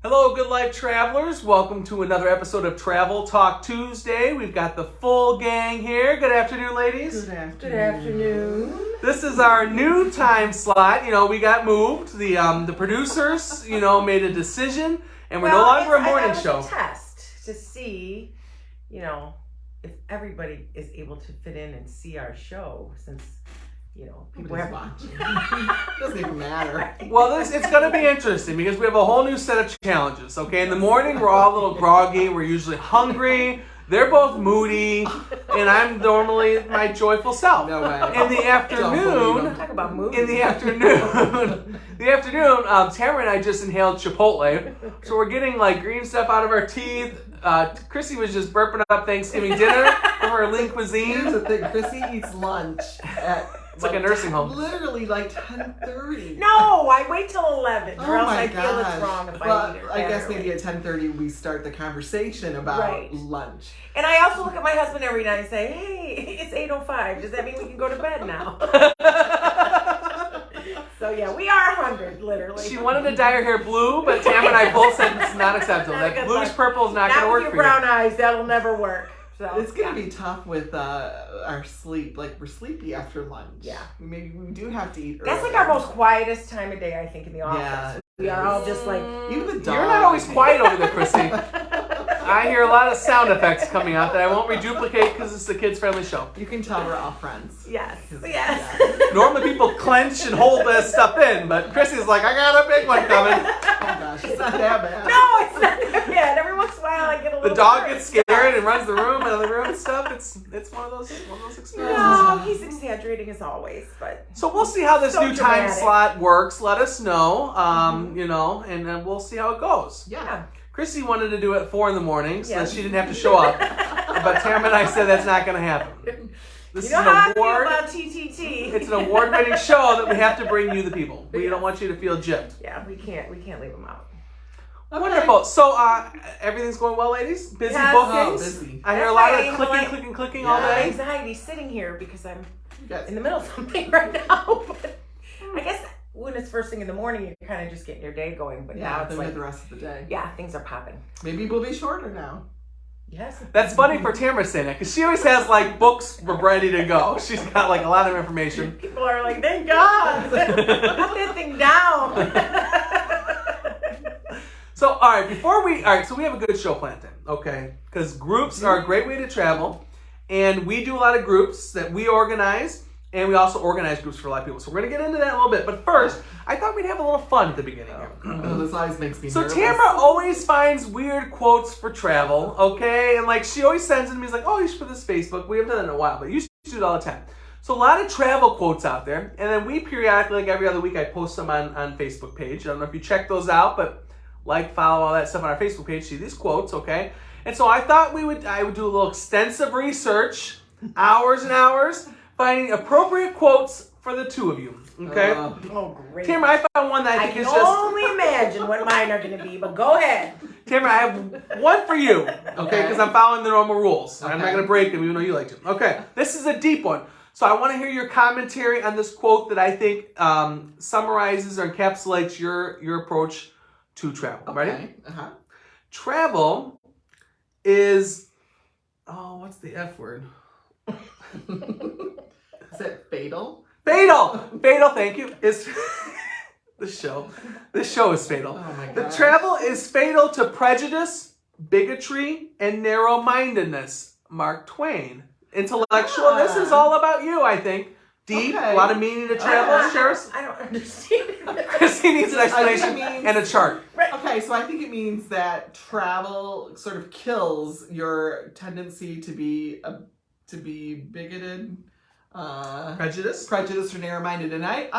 Hello, Good Life Travelers. Welcome to another episode of Travel Talk Tuesday. We've got the full gang here. Good afternoon, ladies. Good afternoon. Good afternoon. This is our new time slot. You know, we got moved. The producers, made a decision, and we're no longer a morning show. It was a test to see, if everybody is able to fit in and see our show, since people have watching. Doesn't even matter. Well, it's going to be interesting because we have a whole new set of challenges. Okay, in the morning we're all a little groggy. We're usually hungry. They're both moody, and I'm normally my joyful self. No way. In the afternoon, talk about moody. in the afternoon, Tamara and I just inhaled Chipotle, so we're getting like green stuff out of our teeth. Chrissy was just burping up Thanksgiving dinner from her lean cuisine. Here's the thing: Chrissy eats lunch at. It's like a nursing home. Literally like 10:30. No, I wait till 11, or else my I feel it's gosh. wrong if But I eat it. I guess maybe at 10:30 we start the conversation about lunch. And I also look at my husband every night and say, hey, it's 8:05. Does that mean we can go to bed now? So yeah, we are 100, literally. She wanted to dye her hair blue, but Tam and I both said it's not acceptable. That bluish purple is not going to work with for your brown you. eyes, that'll never work. So, It's going to be tough with our sleep. Like, we're sleepy after lunch. Yeah. Maybe we do have to eat early. That's like our most quietest time of day, I think, in the office. Yeah. We are all just like, Even the dogs. You're not always quiet over there, Chrissy. I hear a lot of sound effects coming out that I won't reduplicate because it's a kids-friendly show. You can tell we're all friends. yes. Normally people clench and hold this stuff in, but Chrissy's like, I got a big one coming. Oh gosh, it's not that bad. No, it's not that bad. Every once in a while I get a little The dog nervous. gets scared and runs the room and the room and stuff. It's one of those experiences. No, he's exaggerating as always, but So we'll see how this So new time dramatic. slot works. Let us know, and then we'll see how it goes. Yeah. Chrissy wanted to do it at 4 a.m. so Yeah. that she didn't have to show up. But Tam and I said that's not going to happen. This you know is how I an feel award. about TTT. It's an award-winning show that we have to bring you, the people. We don't want you to feel gypped. Yeah, we can't leave him out. Okay. Wonderful. So everything's going well, ladies? Busy Yes. bookings? Oh, busy. I hear a That's lot right. of clicking all Yeah. day. Anxiety sitting here because I'm Yes. in the middle of something right now. But I guess when it's first thing in the morning, you're kind of just getting your day going. But now Yeah, it's then like, the rest of the day. yeah, things are popping. Maybe we'll be shorter now. Yes. That's funny for Tamara saying that because she always has like books ready to go. She's got like a lot of information. People are like, thank God. Put that thing down. So all right, so we have a good show planned then, okay? Because groups are a great way to travel, and we do a lot of groups that we organize, and we also organize groups for a lot of people. So we're gonna get into that in a little bit. But first, I thought we'd have a little fun at the beginning here. Oh, this always makes me So nervous. Tamara always finds weird quotes for travel, okay? And like she always sends them to me, he's like, oh, you should put this Facebook. We haven't done it in a while, but you should do it all the time. So a lot of travel quotes out there. And then we periodically, like every other week, I post them on Facebook page. I don't know if you check those out, but like, follow all that stuff on our Facebook page, see these quotes, okay? And so I thought I would do a little extensive research, hours and hours, finding appropriate quotes for the two of you, okay? Oh, great. Tamara, I found one that I I think can is just... only imagine what mine are going to be, but go ahead. Tamara, I have one for you, okay? Because I'm following the normal rules. I'm not Okay. going to break them, even though you like to. Okay, this is a deep one. So I want to hear your commentary on this quote that I think summarizes or encapsulates your approach to travel. Ready? Okay. Uh-huh. Travel is... Oh, what's the F word? Is it fatal? Fatal! Fatal, thank you. Is This show is fatal. Oh my The gosh. travel is fatal to prejudice, bigotry, and narrow-mindedness. Mark Twain. Intellectual. This is all about you, I think. Deep, Okay. a lot of meaning to travel. Shares. I don't understand. Chrissy needs an explanation means- and a chart. Okay, so I think it means that travel sort of kills your tendency to be bigoted, Prejudice. or narrow-minded. And I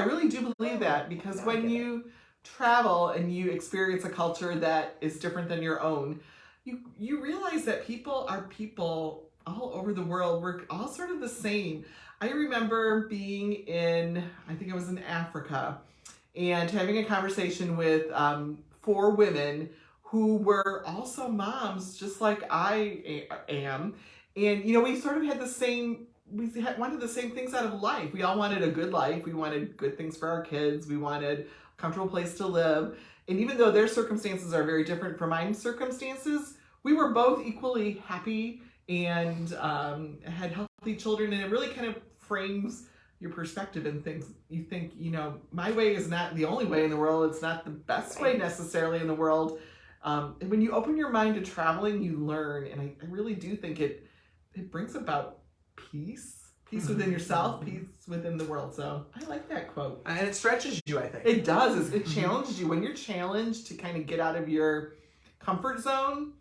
really do believe that, because when you travel and you experience a culture that is different than your own, you realize that people are people all over the world. We're all sort of the same. I remember being I think I was in Africa, and having a conversation with 4 women who were also moms, just like I am. And, we sort of had wanted the same things out of life. We all wanted a good life. We wanted good things for our kids. We wanted a comfortable place to live. And even though their circumstances are very different from my circumstances, we were both equally happy and had healthy children. And it really kind of frames your perspective and things. You think, my way is not the only way in the world. It's not the best way necessarily in the world. And when you open your mind to traveling, you learn. And I really do think it brings about peace within yourself, peace within the world. So I like that quote. And it stretches you, I think. It does. It challenges you. When you're challenged to kind of get out of your comfort zone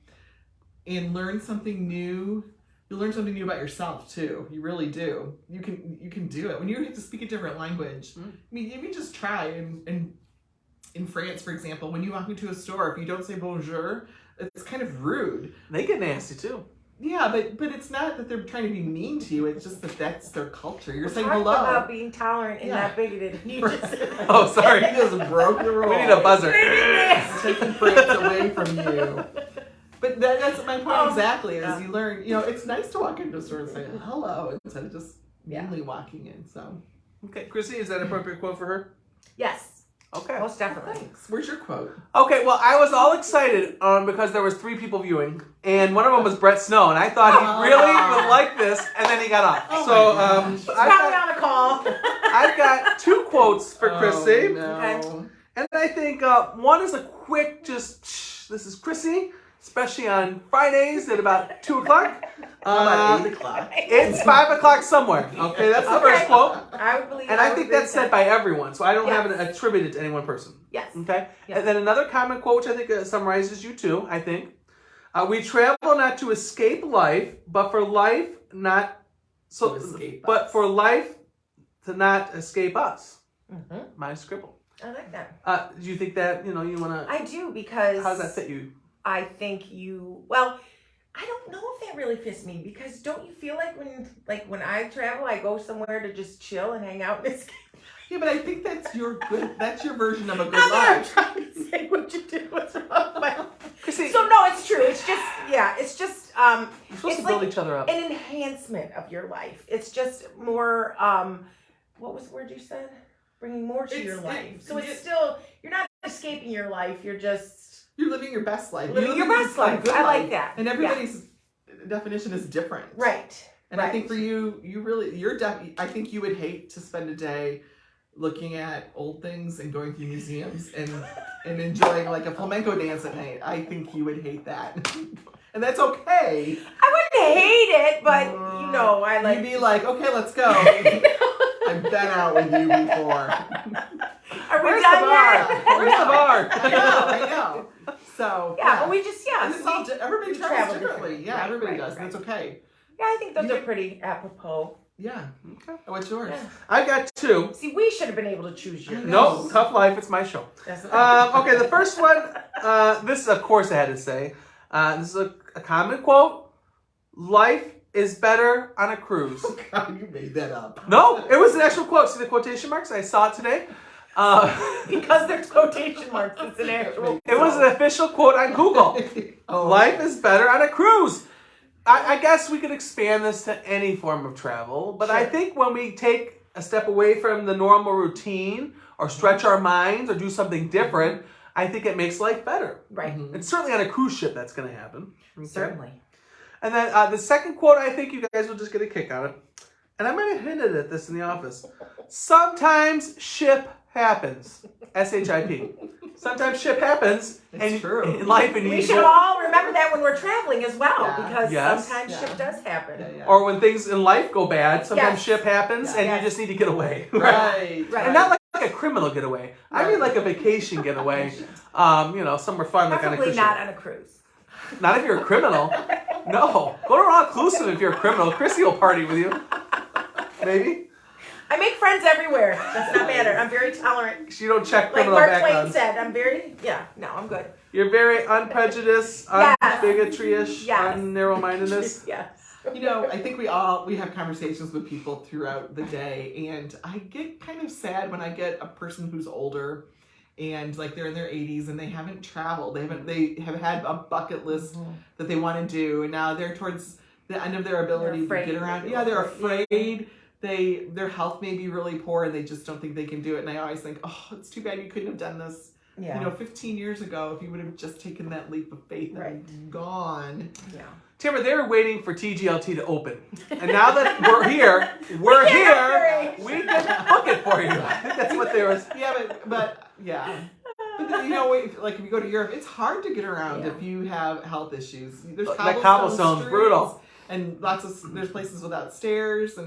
and learn something new, you learn something new about yourself too. You really do. You can do it. When you have to speak a different language, I mean, you can just try. And in France, for example, when you walk into a store, if you don't say bonjour, it's kind of rude. They get nasty too. Yeah, but it's not that they're trying to be mean to you. It's just that that's their culture. You're saying Talk hello. about being tolerant and not bigoted. You just Oh, sorry. He just broke the rule. We need a buzzer. Taking France away from you. But that's my point exactly. Is you learn. It's nice to walk into a store and say hello instead of just mainly walking in. So. Okay, Chrissy, is that an appropriate quote for her? Yes. Okay. Most definitely. Thanks. Where's your quote? Okay, well, I was all excited because there was 3 people viewing, and one of them was Brett Snow, and I thought he really would like this, and then he got off. He's probably on a call. I've got 2 quotes for Chrissy, No. Okay. and I think one is a quick, this is Chrissy, especially on Fridays at about 2 o'clock. About 8 o'clock. It's 5 o'clock somewhere. Okay, that's the first quote. I would believe. And I think that's said by everyone, so I don't have Yes. it attributed to any one person. Yes. Okay? Yes. And then another common quote, which I think summarizes you too, I think. We travel not to escape life, but for life not... To escape but us. for life to not escape us. Mm-hmm. My scribble. I like that. Do you think that, you want to... I do, because How does that fit you? I think well, I don't know if that really fits me, because don't you feel like when I travel, I go somewhere to just chill and hang out and escape? Yeah, but I think that's your version of a good I'm life. trying to say what you did was wrong. Chrissy, So no, it's true. It's just you're you're supposed it's to build like each other up. an enhancement of your life. It's just more what was the word you said? Bringing more to your life. So it's still, you're not escaping your life. You're living your best life. living You're your best life. good I like that. And everybody's definition is different. Right. And I think for you really, I think you would hate to spend a day looking at old things and going through museums and enjoying like a flamenco dance at night. I think you would hate that. And that's okay. I wouldn't hate it, but I like. You'd be like, okay, let's go. I've been out with you before. Are we Where's done the bar? yet? Where's the bar? I know. So Yeah, but we just And it's all everybody we travels travel differently. differently. Yeah, Right, everybody right, does, right. and it's okay. Yeah, I think those You are know- pretty apropos. Yeah. Okay. What's yours? Yeah. I've got 2. See, we should have been able to choose yours. No, tough life. It's my show. Okay, the first one, this, of course, I had to say. This is a common quote. Life is better on a cruise. God, you made that up. No, it was an actual quote. See the quotation marks? I saw it today. Because there's quotation marks, it's an actual. It was an official quote on Google. Life is better on a cruise. I guess we could expand this to any form of travel, but I think when we take a step away from the normal routine or stretch our minds or do something different, I think it makes life better. Right. It's certainly on a cruise ship that's going to happen. Okay? Certainly. And then the second quote, I think you guys will just get a kick out of it. And I might have hinted at this in the office. Sometimes ship happens. S-H-I-P. Sometimes ship happens It's true. in life, and We you should all remember that when we're traveling as well, Yeah. because Yes. sometimes Yeah. shit does happen. Yeah, yeah. or when things in life go bad, sometimes Yes. ship happens, and Yes. you just need to get away. Right. Right. And not like a criminal getaway. I mean like a vacation getaway. Somewhere fun, like on a Preferably cruise not ship. on a cruise. Not if you're a criminal. No. Go to an all-inclusive if you're a criminal. Chrissy will party with you. Maybe. I make friends everywhere. Does not matter. I'm very tolerant. You don't check Like criminal Mark Twain backgrounds. said, I'm good. You're very unprejudiced, Yes. unbigotry-ish, Yes. unnarrow-mindedness. Yes. I think we have conversations with people throughout the day, and I get kind of sad when I get a person who's older and like they're in their 80s and they haven't traveled. They have had a bucket list that they want to do, and now they're towards the end of their ability to afraid. get around. Yeah, they're afraid. Their health may be really poor and they just don't think they can do it. And I always think, oh, it's too bad you couldn't have done this Yeah. 15 years ago, if you would have just taken that leap of faith and gone. Yeah. Tamara, they were waiting for TGLT to open. And now that we're here, we can book it for you. I think that's what they were. Yeah, but if you go to Europe, it's hard to get around if you have health issues. There's cobblestone's streets, brutal. And there's places without stairs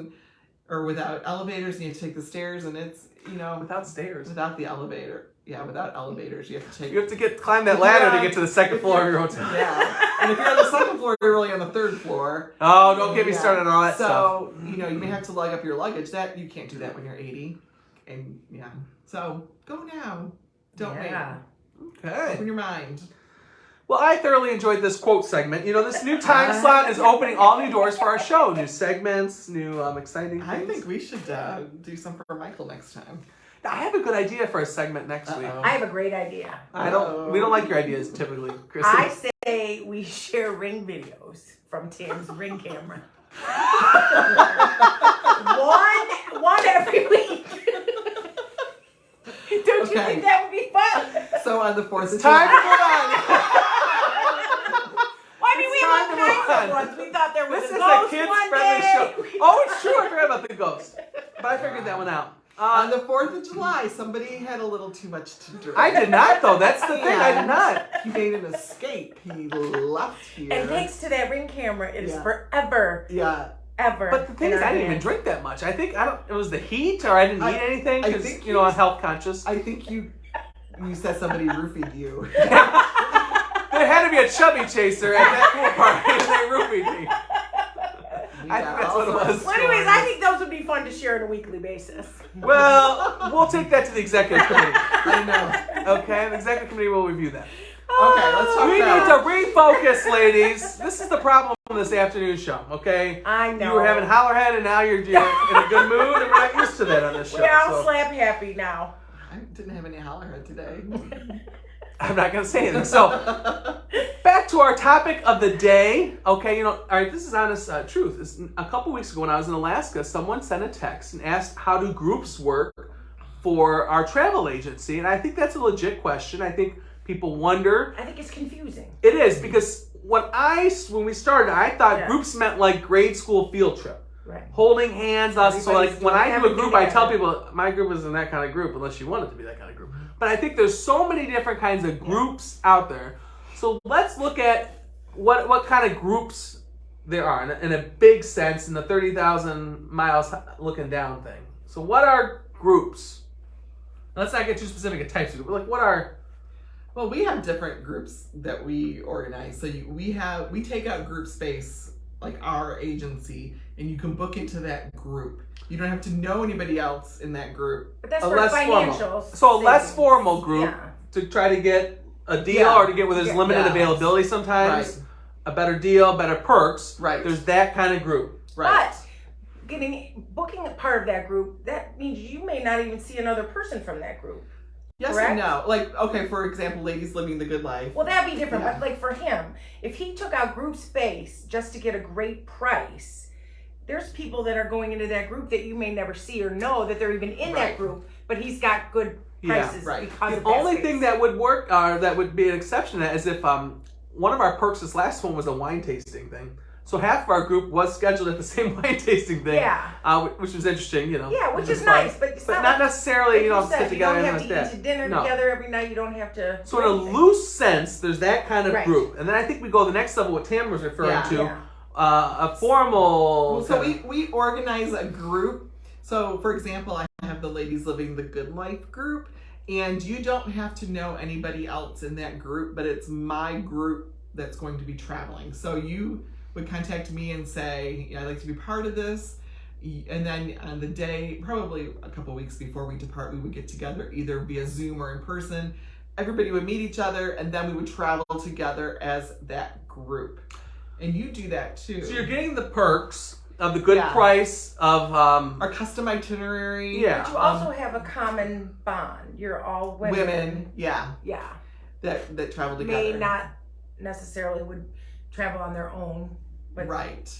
or without elevators, and you have to take the stairs, and it's, Without stairs. Without the elevator. Yeah, without elevators, you have to take. You have to climb that ladder to get to the second floor of your hotel. Yeah, and if you're on the second floor, you're really on the third floor. Oh, don't get me started on all that stuff. So you may have to lug up your luggage. That you can't do that when you're 80, and so go now. Don't wait. Okay. Open your mind. Well, I thoroughly enjoyed this quote segment. This new time slot is opening all new doors for our show. New segments, new exciting things. I think we should do some for Michael next time. I have a good idea for a segment next week. I have a great idea. We don't like your ideas typically, Kristen. I say we share ring videos from Tim's ring camera. one every week. Don't you think that would be fun? So on the 4th of Time to July. move on. I mean, we have all kinds of ones. We thought there was This a is ghost a kids one friendly day. show. Oh, it's true. I forgot about the ghost. But I figured that one out. On the 4th of July, somebody had a little too much to drink. I did not, though. That's the thing. I did not. He made an escape. He left here. And thanks to that ring camera, it is forever. Yeah. Ever. But the thing is, I didn't even drink that much. I think it was the heat, or I didn't eat anything because I'm health conscious. I think you said somebody roofied you. There had to be a chubby chaser at that pool party, and they roofied me. I think that's what it was. Well, anyways, I think those would be fun to share on a weekly basis. Well, we'll take that to the executive committee. I know. Okay, the executive committee will review that. Okay, let's talk We about. need to refocus, ladies. This is the problem with this afternoon show, okay? I know. You were having hollerhead, and now you're in a good mood, and we're not used to that on this show. We're all so. slap happy now. I didn't have any hollerhead today. I'm not going to say anything. So, back to our topic of the day. Okay, all right, this is honest truth. A couple weeks ago when I was in Alaska, someone sent a text and asked, how do groups work for our travel agency? And I think that's a legit question. I think people wonder. I think it's confusing. It is, because when we started, I thought groups meant like grade school field trip. Right. Holding hands. So like when I do a group, I tell people my group isn't that kind of group unless you want it to be that kind of group. But I think there's so many different kinds of groups out there. So let's look at what kind of groups there are in a big sense in the 30,000 miles looking down thing. So what are groups? Let's not get too specific at types of groups. Like what are... Well, we have different groups that we organize. So we take out group space, like our agency, and you can book into that group. You don't have to know anybody else in that group. But that's A for less financials. formal. So a less formal group to try to get a deal or to get where there's limited availability sometimes. Right. A better deal, better perks. Right. There's that kind of group. Right. But booking a part of that group, that means you may not even see another person from that group. Yes correct? and no. Like, okay, for example, Ladies Living the Good Life. Well, that'd be different. But like for him, if he took out group space just to get a great price, there's people that are going into that group that you may never see or know that they're even in that group, but he's got good prices because of The that only space. thing that would work, that would be an exception to that, is if one of our perks this last one was a wine tasting thing. So half of our group was scheduled at the same wine tasting thing, which was interesting, Yeah, which is nice, but it's not necessarily, sit together You and don't have to eat dinner together every night. You don't have to. So in a loose sense, there's that kind of group, and then I think we go to the next level. What Tam was referring to, a formal. Well, so we organize a group. So for example, I have the Ladies Living the Good Life group, and you don't have to know anybody else in that group, but it's my group that's going to be traveling. So you would contact me and say, I'd like to be part of this. And then on the day, probably a couple weeks before we depart, we would get together either via Zoom or in person. Everybody would meet each other, and then we would travel together as that group. And you do that too. So you're getting the perks of the good price of our custom itinerary. But you also have a common bond. You're all women. Women, yeah. Yeah. That travel together. May not necessarily would travel on their own. But Right.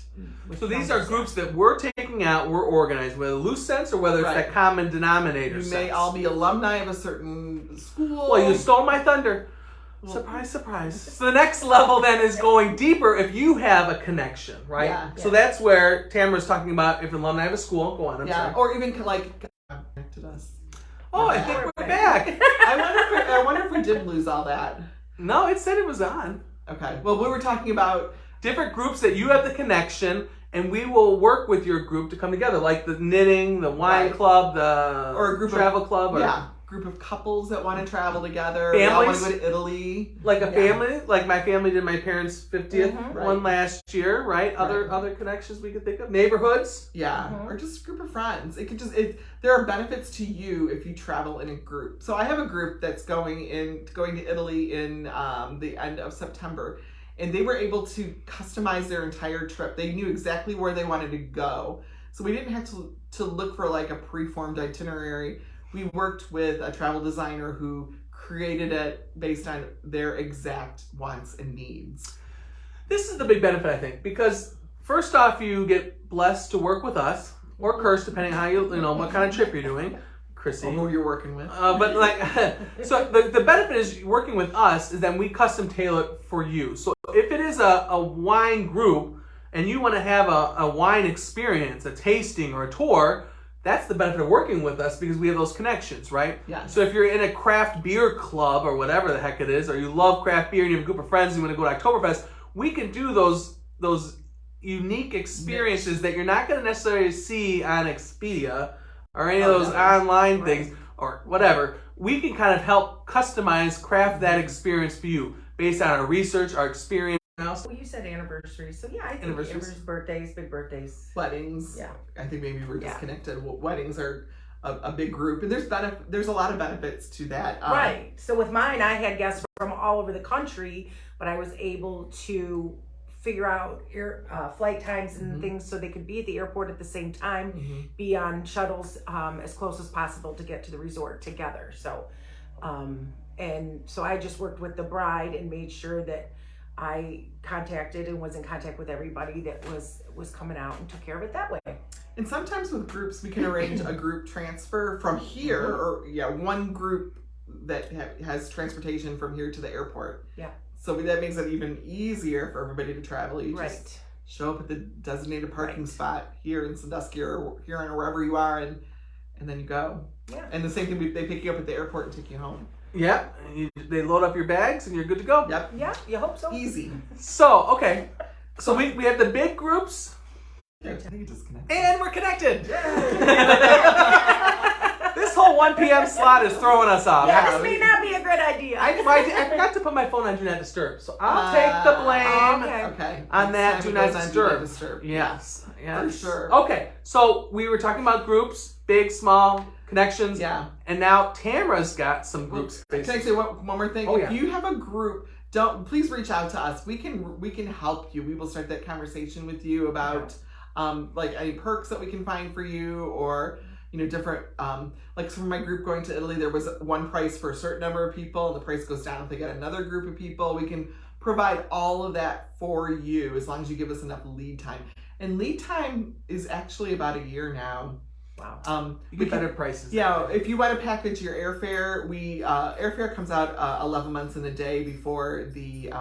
So these are groups that we're taking out, we're organized, whether loose sense or whether it's that common denominator You sense. may all be alumni of a certain school. Well, you stole my thunder. Surprise, surprise. So the next level then is going deeper if you have a connection, right? Yeah. So that's where Tamara's talking about if an alumni of a school. Go on, I'm sorry. Or even like connected us. Oh, I think we're back. I wonder if we did lose all that. No, it said it was on. Okay. Well, we were talking about Different groups that you have the connection, and we will work with your group to come together, like the knitting, the wine club, or a group travel club, or group of couples that want to travel together. Families. They all want to go to Italy. like a family. Like my family did my parents' 50th one last year, right? Other connections we could think of, neighborhoods. Yeah, or just a group of friends. It could just there are benefits to you if you travel in a group. So I have a group that's going to Italy in the end of September. And they were able to customize their entire trip. They knew exactly where they wanted to go. So we didn't have to look for like a preformed itinerary. We worked with a travel designer who created it based on their exact wants and needs. This is the big benefit, I think, because first off, you get blessed to work with us, or cursed, depending on how you know what kind of trip you're doing. Chrissy. Or who you're working with. But like, so the benefit is working with us is that we custom tailor it for you. So if it is a wine group and you want to have a wine experience, a tasting or a tour, that's the benefit of working with us because we have those connections, right? Yeah. So if you're in a craft beer club or whatever the heck it is, or you love craft beer and you have a group of friends and you want to go to Oktoberfest, we can do those unique experiences that you're not going to necessarily see on Expedia or any of those online things or whatever. We can kind of help customize, craft that experience for you based on our research, our experience. Well, you said anniversaries, so yeah, I think anniversaries, birthdays, big birthdays, weddings. Yeah, I think maybe we're disconnected. Weddings are a big group, and there's a lot of benefits to that. Right. So with mine, I had guests from all over the country, but I was able to figure out flight times and things so they could be at the airport at the same time, be on shuttles as close as possible to get to the resort together. So, and so I just worked with the bride and made sure that I contacted and was in contact with everybody that was coming out and took care of it that way. And sometimes with groups, we can arrange a group transfer from here, or one group that has transportation from here to the airport. Yeah. So that makes it even easier for everybody to travel. You just show up at the designated parking spot here in Sandusky or here or wherever you are, and then you go. Yeah. And the same thing, they pick you up at the airport and take you home. Yeah, they load up your bags and you're good to go. Yep. Yeah, you hope so. Easy. So, okay. So we have the big groups. I think you just connected. And we're connected. This whole 1 p.m. slot is throwing us off. Yeah, this may not be a good idea. I forgot to put my phone on Do Not Disturb, so I'll take the blame on that Do Not Disturb. Yes. For sure. Okay, so we were talking about groups, big, small, connections. Yeah. And now Tamara's got some groups. Can I say one more thing? Oh, if you have a group, please reach out to us. We can help you. We will start that conversation with you about like any perks that we can find for you, or different like for my group going to Italy, there was one price for a certain number of people, and the price goes down if they get another group of people. We can provide all of that for you as long as you give us enough lead time. And lead time is actually about a year now. Wow. You get better prices. Yeah, if you want to package your airfare, airfare comes out 11 months in a day before the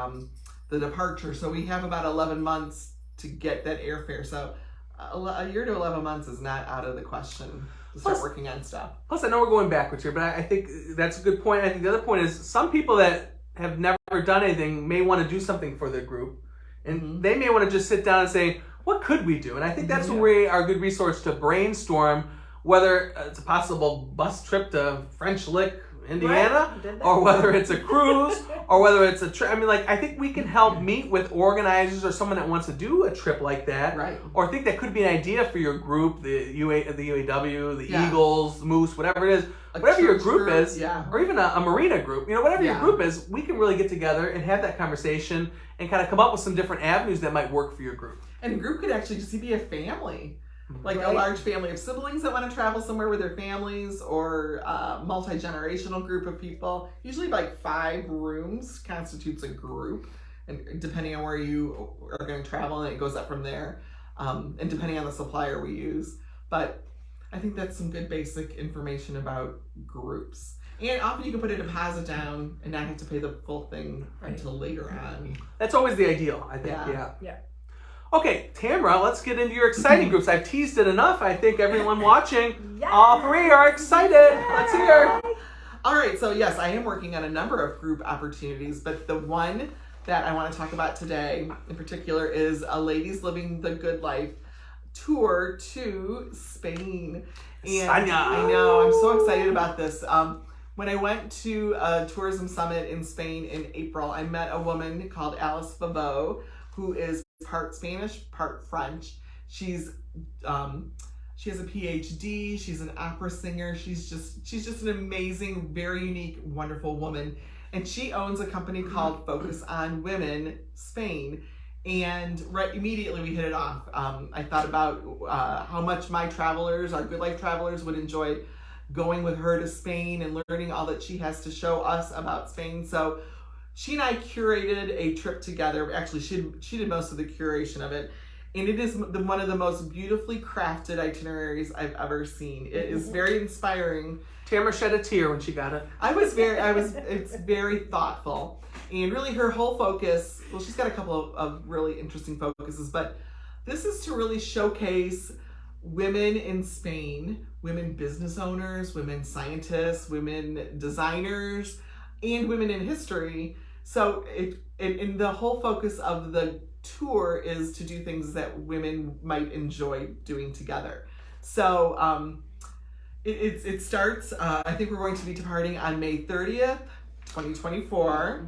departure. So we have about 11 months to get that airfare. So a year to 11 months is not out of the question to start working on stuff. Plus, I know we're going backwards here, but I think that's a good point. I think the other point is some people that have never done anything may want to do something for their group, and they may want to just sit down and say, what could we do? And I think that's where we are a good resource to brainstorm, whether it's a possible bus trip to French Lick, Indiana, or whether it's a cruise, or whether it's a trip. I mean, like, I think we can help meet with organizers or someone that wants to do a trip like that, or think that could be an idea for your group, the UAW, the Eagles, the Moose, whatever it is. Whatever your group is, or even a marina group, whatever your group is, we can really get together and have that conversation and kind of come up with some different avenues that might work for your group. And a group could actually just be a family. Like a large family of siblings that want to travel somewhere with their families, or a multi-generational group of people. Usually like 5 rooms constitutes a group. and depending on where you are going to travel, and it goes up from there, and depending on the supplier we use. But I think that's some good basic information about groups. And often you can put a deposit down and not have to pay the full thing until later on. That's always the ideal, I think. Yeah. Okay, Tamara, let's get into your exciting groups. I've teased it enough. I think everyone watching, Yes. all three are excited. Let's hear. All right, so yes, I am working on a number of group opportunities, but the one that I want to talk about today in particular is a Ladies Living the Good Life tour to Spain. And España. I know, I'm so excited about this. When I went to a tourism summit in Spain in April, I met a woman called Alice Favot, who is part Spanish, part French. She has a PhD. She's an opera singer. She's just an amazing, very unique, wonderful woman. And she owns a company called Focus on Women Spain. And right immediately we hit it off. I thought about how much my travelers, our Good Life travelers, would enjoy going with her to Spain and learning all that she has to show us about Spain. So she and I curated a trip together. Actually, she did most of the curation of it. And it is one of the most beautifully crafted itineraries I've ever seen. It is very inspiring. Tamara shed a tear when she got it. It's very thoughtful. And really her whole focus, well, she's got a couple of really interesting focuses, but this is to really showcase women in Spain, women business owners, women scientists, women designers, and women in history. So in the whole focus of the tour is to do things that women might enjoy doing together. So it starts, I think we're going to be departing on May 30th, 2024.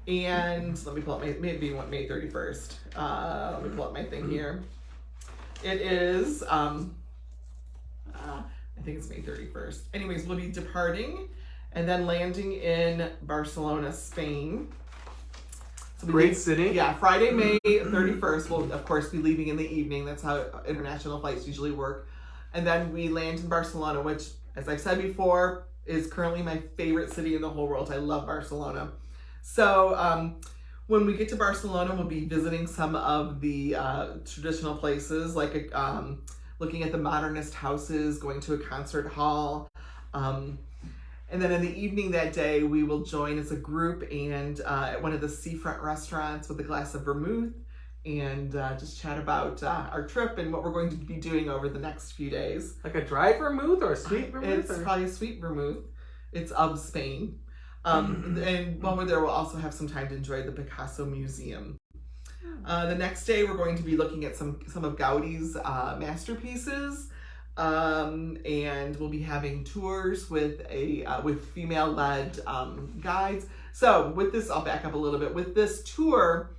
And let me pull up maybe May 31st. Let me pull up my thing here. It is, I think it's May 31st. Anyways, we'll be departing and then landing in Barcelona, Spain. So Great city. Yeah, Friday, May 31st. We'll, of course, be leaving in the evening. That's how international flights usually work. And then we land in Barcelona, which, as I've said before, is currently my favorite city in the whole world. I love Barcelona. So when we get to Barcelona, we'll be visiting some of the traditional places, like looking at the modernist houses, going to a concert hall. And then in the evening that day, we will join as a group and at one of the seafront restaurants with a glass of vermouth and just chat about our trip and what we're going to be doing over the next few days. Like a dry vermouth or a sweet vermouth? It's probably a sweet vermouth. It's of Spain. And while we're there, we'll also have some time to enjoy the Picasso Museum. The next day, we're going to be looking at some of Gaudi's masterpieces. And we'll be having tours with female-led guides. So with this, I'll back up a little bit. With this tour,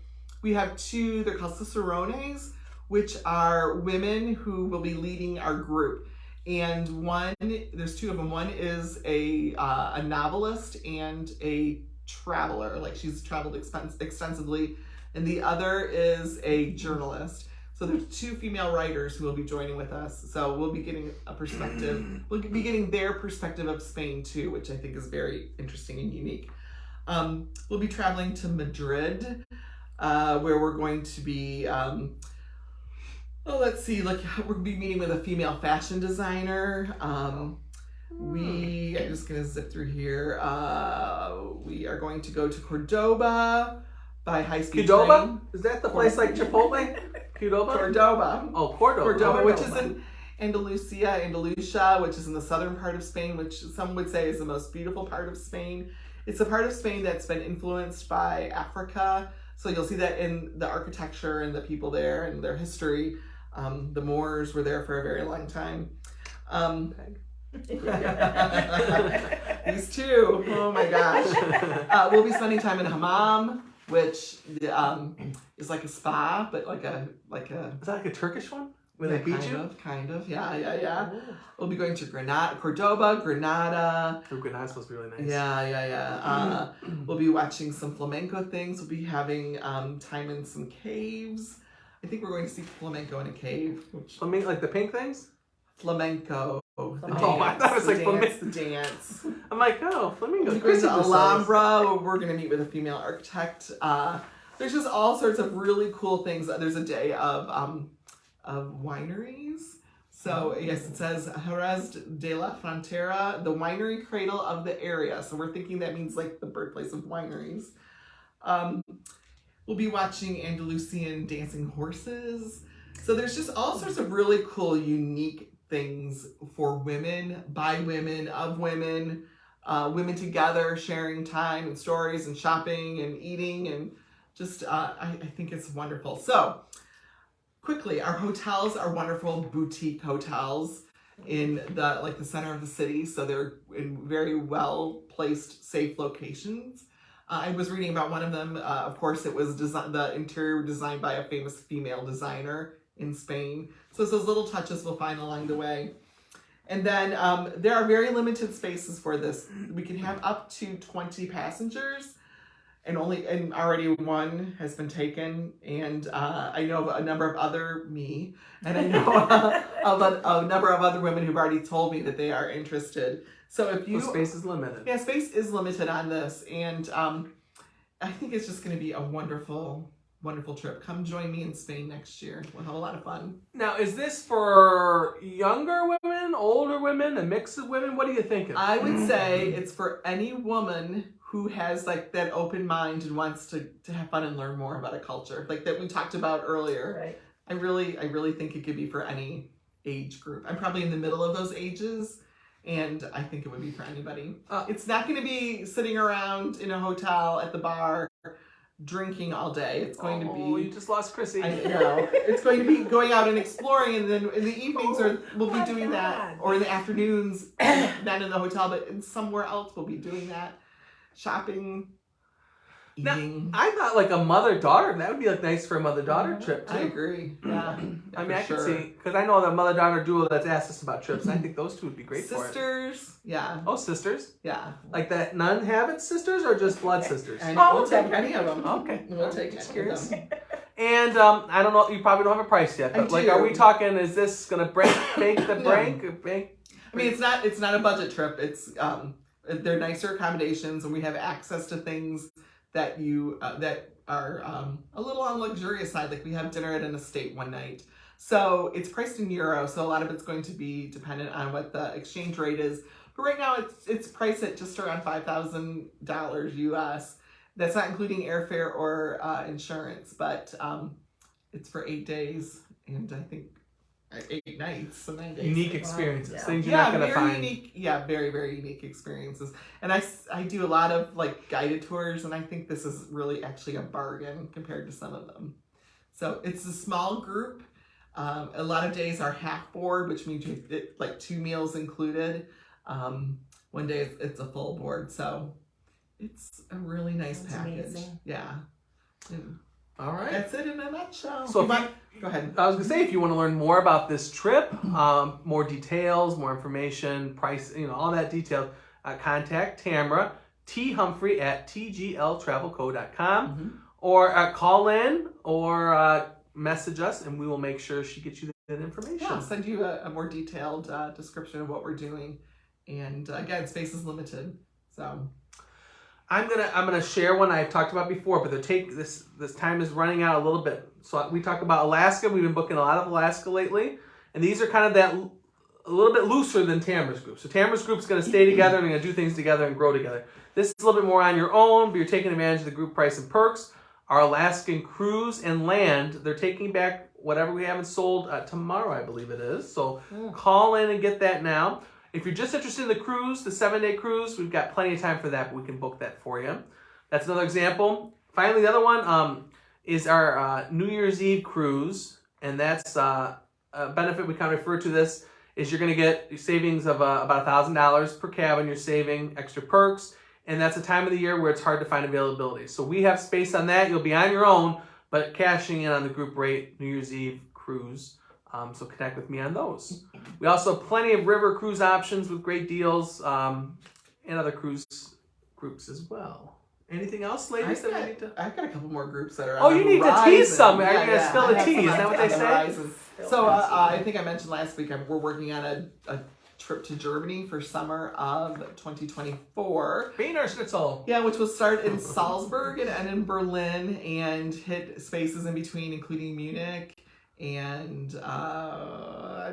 we have two, they're called cicerones, which are women who will be leading our group. And there's two of them. One is a novelist and a traveler, like she's traveled extensively. And the other is a journalist. So there's two female writers who will be joining with us. So we'll be getting we'll be getting their perspective of Spain too, which I think is very interesting and unique. We'll be traveling to Madrid, where we're going to be, let's see, we're going to be meeting with a female fashion designer. I'm just going to zip through here. We are going to go to Cordoba by high-speed train. Is that the place like Chipotle? Cordoba. Oh, Cordoba. Which is in Andalusia, which is in the southern part of Spain, which some would say is the most beautiful part of Spain. It's a part of Spain that's been influenced by Africa. So you'll see that in the architecture and the people there and their history. The Moors were there for a very long time. These two, oh my gosh. We'll be spending time in Hammam, which is like a spa, but like a. Is that like a Turkish one? Where Yeah, they beat you? Kind of, yeah. Oh. We'll be going to Cordoba, Granada. Oh, Granada's supposed to be really nice. Yeah. We'll be watching some flamenco things. We'll be having time in some caves. I think we're going to see flamenco in a cave. Flamenco, like the pink things? Flamenco. Oh, I thought it was like flamenco. The dance. I'm like, oh, flamingo. We're going to Alhambra. We're going to meet with a female architect. there's just all sorts of really cool things. There's a day of wineries. So yes, it says Jerez de la Frontera, the winery cradle of the area. So we're thinking that means like the birthplace of wineries. We'll be watching Andalusian dancing horses. So there's just all sorts of really cool, unique things for women, by women, of women, women together, sharing time and stories and shopping and eating, and just I think it's wonderful. So quickly, our hotels are wonderful boutique hotels in the center of the city. So they're in very well placed, safe locations. I was reading about one of them. Of course, it was the interior designed by a famous female designer in Spain. So it's those little touches we'll find along the way. And then there are very limited spaces for this. We can have up to 20 passengers, and already one has been taken. And I know of a number of and I know of a number of other women who've already told me that they are interested. So if you space is limited. Yeah, space is limited on this, and I think it's just going to be a wonderful, wonderful trip. Come join me in Spain next year. We'll have a lot of fun. Now, is this for younger women, older women, a mix of women? What are you thinking? I would say it's for any woman who has like that open mind and wants to have fun and learn more about a culture, like that we talked about earlier. Right. I really think it could be for any age group. I'm probably in the middle of those ages. And I think it would be for anybody. It's not going to be sitting around in a hotel at the bar drinking all day. It's going to be... Oh, you just lost Chrissy. I know. It's going to be going out and exploring, and then in the evenings we'll be doing that. Or in the afternoons, not in the hotel, but in somewhere else we'll be doing that. Shopping, eating. Now, I thought like a mother-daughter, that would be like nice for a mother-daughter trip too. I agree. Yeah. I mean, I can see, because I know the mother-daughter duo that's asked us about trips, and I think those two would be great for it. Sisters. Yeah. Oh, sisters? Yeah. Like that nun habit sisters or just blood sisters? And we'll take any of them. Okay. We'll take any of them. And I don't know, you probably don't have a price yet, but like, are we talking, is this going to bank the bank? I mean, it's not a budget trip. It's they're nicer accommodations, and we have access to things that that are a little on the luxurious side. Like we have dinner at an estate one night. So it's priced in euro, so a lot of it's going to be dependent on what the exchange rate is. But right now it's priced at just around $5,000 US. That's not including airfare or insurance, but it's for 8 days, and I think 8 nights, so 9 days. Unique experiences, Wow. things you're not going to find. Unique, very, very unique experiences. And I do a lot of like guided tours, and I think this is really actually a bargain compared to some of them. So it's a small group. A lot of days are half board, which means you get like 2 meals included. One day it's a full board, so it's a really nice package. Amazing. Yeah. And All right. that's it in a nutshell. So go ahead. I was going to say, if you want to learn more about this trip, more details, more information, price, all that detail, contact Tamara T. Humphrey at tgltravelco.com, or call in or message us, and we will make sure she gets you that information. Yeah, I'll send you a more detailed description of what we're doing. And again, space is limited, so I'm gonna share one I've talked about before, but this time is running out a little bit. So we talk about Alaska. We've been booking a lot of Alaska lately, and these are kind of that a little bit looser than Tamara's group. So Tamara's group's gonna stay together and gonna do things together and grow together. This is a little bit more on your own, but you're taking advantage of the group price and perks. Our Alaskan cruise and land, they're taking back whatever we haven't sold tomorrow, I believe it is. So call in and get that now. If you're just interested in the cruise, the 7-day cruise, we've got plenty of time for that, but we can book that for you. That's another example. Finally, the other one is our New Year's Eve cruise, and that's a benefit. We kind of refer to this is you're going to get savings of about $1,000 per cabin. You're saving extra perks, and that's a time of the year where it's hard to find availability. So we have space on that. You'll be on your own, but cashing in on the group rate New Year's Eve cruise. So connect with me on those. We also have plenty of river cruise options with great deals and other cruise groups as well. Anything else, ladies, that we need to... I've got a couple more groups that are Oh, on you the need to horizon. tease some. Are you going to Yeah. spill the tea? Is that what they say? So I think I mentioned last week we're working on a trip to Germany for summer of 2024. Wiener Schnitzel. Yeah, which will start in Salzburg and end in Berlin and hit spaces in between, including Munich and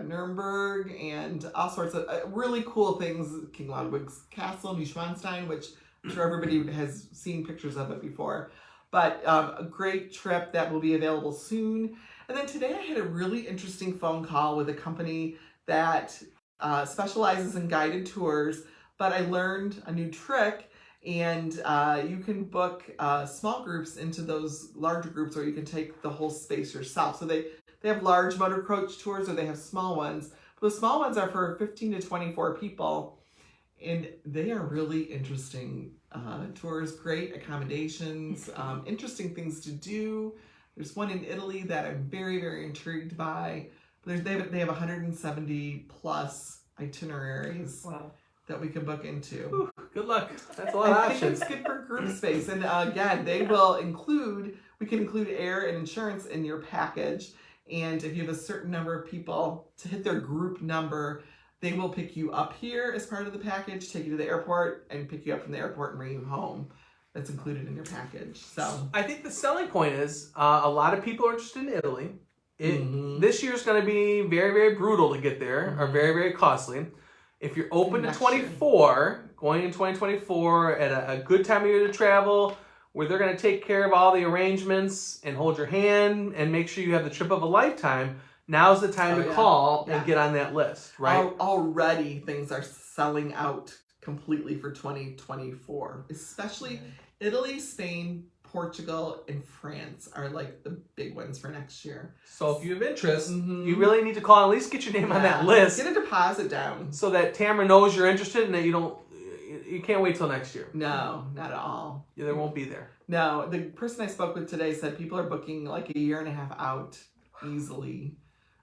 Nuremberg and all sorts of really cool things. King Ludwig's Castle, Neuschwanstein, which I'm sure everybody has seen pictures of it before. But a great trip that will be available soon. And then today I had a really interesting phone call with a company that specializes in guided tours, but I learned a new trick, and you can book small groups into those larger groups, or you can take the whole space yourself. So they have large motor coach tours, or they have small ones. But the small ones are for 15 to 24 people, and they are really interesting tours, great accommodations, interesting things to do. There's one in Italy that I'm very, very intrigued by. They have 170 plus itineraries that we can book into. Whew, good luck. That's a lot of I think options. it's good for group space. And again, we can include air and insurance in your package. And if you have a certain number of people to hit their group number, they will pick you up here as part of the package, take you to the airport, and pick you up from the airport and bring you home. That's included in your package. So I think the selling point is a lot of people are interested in Italy. This year's going to be very, very brutal to get there, or very, very costly. If you're open to 24, going in 2024 at a good time of year to travel, where they're going to take care of all the arrangements and hold your hand and make sure you have the trip of a lifetime, now's the time to call and get on that list, right? Already things are selling out completely for 2024, especially Italy, Spain, Portugal, and France are like the big ones for next year. So if you have interest, you really need to call and at least get your name on that list. Get a deposit down. So that Tamara knows you're interested and that you can't wait till next year. No, not at all. Yeah, they won't be there. No, the person I spoke with today said people are booking like a year and a half out easily,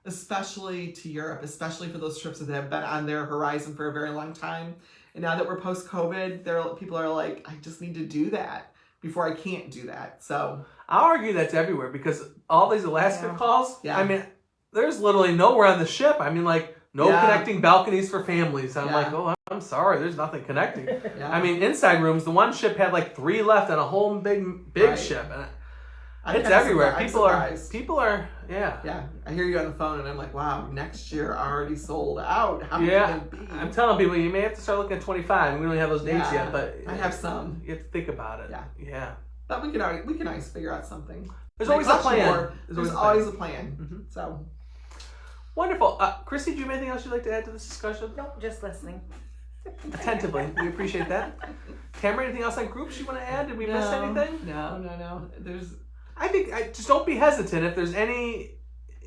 especially to Europe, especially for those trips that have been on their horizon for a very long time. And now that we're post-COVID, people are like, I just need to do that before I can't do that. So I'll argue that's everywhere because all these Alaska calls, Yeah. I mean, there's literally nowhere on the ship. I mean, like, no connecting balconies for families. I'm like, oh, I'm sorry, there's nothing connecting. I mean, inside rooms, the one ship had like 3 left on a whole big ship. And it's everywhere. People are, Yeah, I hear you on the phone and I'm like, wow, next year already sold out. How can it be? I'm telling people, you may have to start looking at 25. We don't have those dates yet, but I have some. You have to think about it. Yeah. But we can always figure out something. There's always a plan. There's always a plan. So wonderful. Chrissy, do you have anything else you'd like to add to this discussion? Nope, just listening. Attentively. We appreciate that. Tamara, anything else on groups you want to add? Did we miss anything? No. I think just don't be hesitant. If there's any,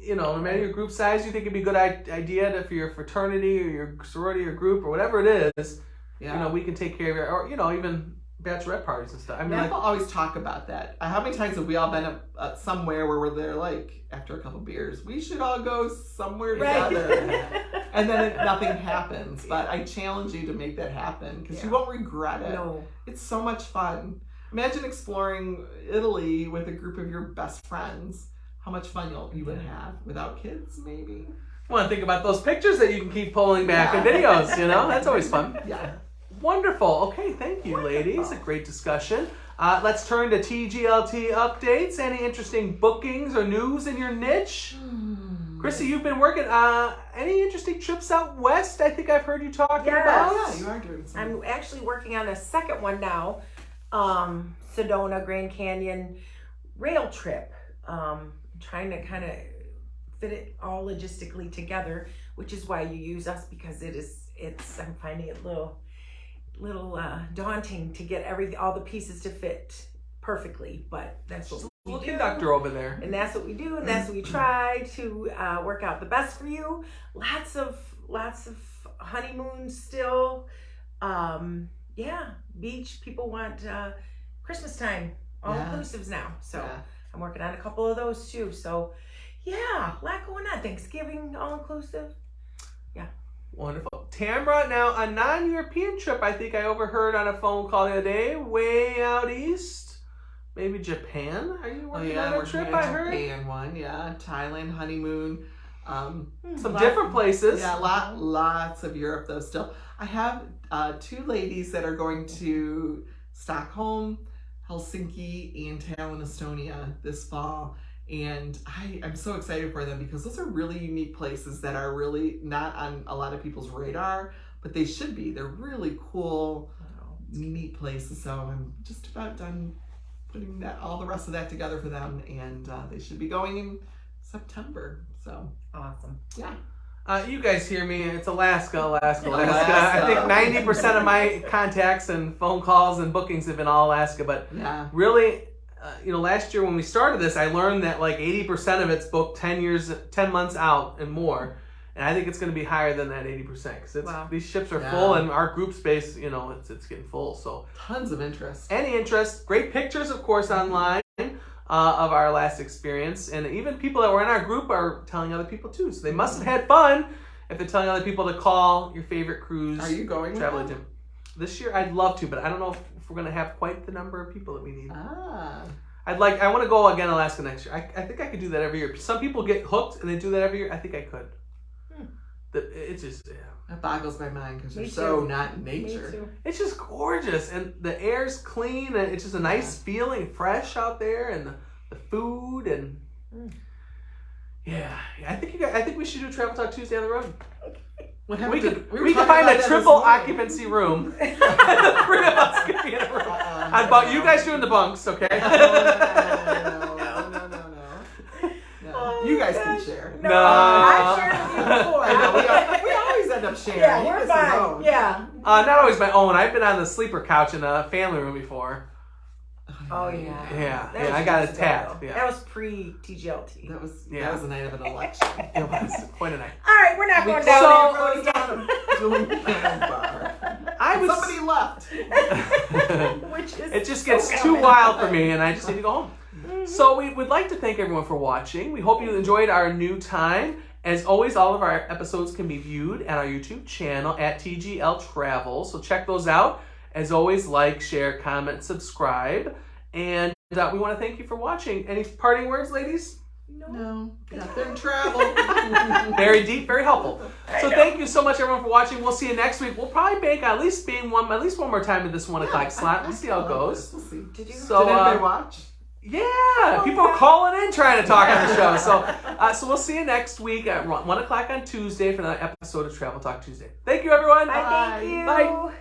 no matter your group size, you think it'd be a good idea for your fraternity or your sorority or group or whatever it is, we can take care of it. Or, even bachelorette parties and stuff. I mean, people always talk about that. How many times have we all been at somewhere where they're like, after a couple beers, we should all go somewhere together. And then nothing happens. But I challenge you to make that happen because you won't regret it. No. It's so much fun. Imagine exploring Italy with a group of your best friends. How much fun you would have without kids, maybe. Want to think about those pictures that you can keep pulling back and videos, That's always fun. Yeah. Wonderful. Okay, thank you, ladies. A great discussion. Let's turn to TGLT updates. Any interesting bookings or news in your niche? Chrissy, you've been working. Any interesting trips out west? I think I've heard you talking about. Oh, yeah, you are doing something. I'm actually working on a second one now. Sedona, Grand Canyon rail trip. Trying to kind of fit it all logistically together, which is why you use us, because I'm finding it a little daunting to get all the pieces to fit perfectly, but that's what we do. Conductor over there. And that's what we do, and that's what we try to work out the best for you. Lots of honeymoons still. Beach. People want Christmas time, all inclusives now. So I'm working on a couple of those too. So a lot going on. Thanksgiving, all inclusive. Yeah. Wonderful. Tamara, now a non-European trip I think I overheard on a phone call the other day, way out east. Maybe Japan? Are you working on a trip, I heard? Japan one, Thailand honeymoon. Some different places. Yeah, lots of Europe though still. I have 2 ladies that are going to Stockholm, Helsinki, and Tallinn, Estonia this fall. And I'm so excited for them because those are really unique places that are really not on a lot of people's radar, but they should be. They're really cool, neat places. So I'm just about done putting all the rest of that together for them, and they should be going in September. So awesome. Yeah. You guys hear me? It's Alaska. I think 90% of my contacts and phone calls and bookings have been all Alaska. But really, last year when we started this, I learned that like 80% of it's booked 10 months out and more. And I think it's going to be higher than that 80% because these ships are full, and our group space, it's getting full. So tons of interest. Any interest? Great pictures, of course, online. Of our last experience, and even people that were in our group are telling other people too. So they must have had fun if they're telling other people to call your favorite cruise. Are you going travel agent this year? I'd love to, but I don't know if we're gonna have quite the number of people that we need. I want to go again Alaska next year. I think I could do that every year. Some people get hooked and they do that every year. I think I could. It's just that boggles my mind because they're so not in nature. It's just gorgeous, and the air's clean, and it's just a nice feeling, fresh out there, and the food, and I think we should do a Travel Talk Tuesday on the road. We could find a triple occupancy room. The 3 of us could be in a room. You guys doing the bunks, okay? No. You guys can share. No. I've shared with you before. I know, we always end up sharing. Yeah, we're fine. Yeah. Not always my own. I've been on the sleeper couch in a family room before. Oh yeah. Yeah, I got a tat. Yeah. That was pre-TGLT. That was the night of an election. It was quite a night. All right, we're not going down Somebody left. It just gets too wild for me, and I just need to go home. So we would like to thank everyone for watching. We hope you enjoyed our new time. As always, all of our episodes can be viewed at our YouTube channel at TGL Travel. So check those out. As always, like, share, comment, subscribe. And we want to thank you for watching. Any parting words, ladies? No. Nothing travel. Very deep, very helpful. So thank you so much, everyone, for watching. We'll see you next week. We'll probably bank on at least one more time at this 1 o'clock slot. We'll see how it goes. We'll see. Did anybody watch? Yeah, people are calling in trying to talk on the show. So we'll see you next week at 1 o'clock on Tuesday for another episode of Travel Talk Tuesday. Thank you, everyone. Bye. Thank you. Bye.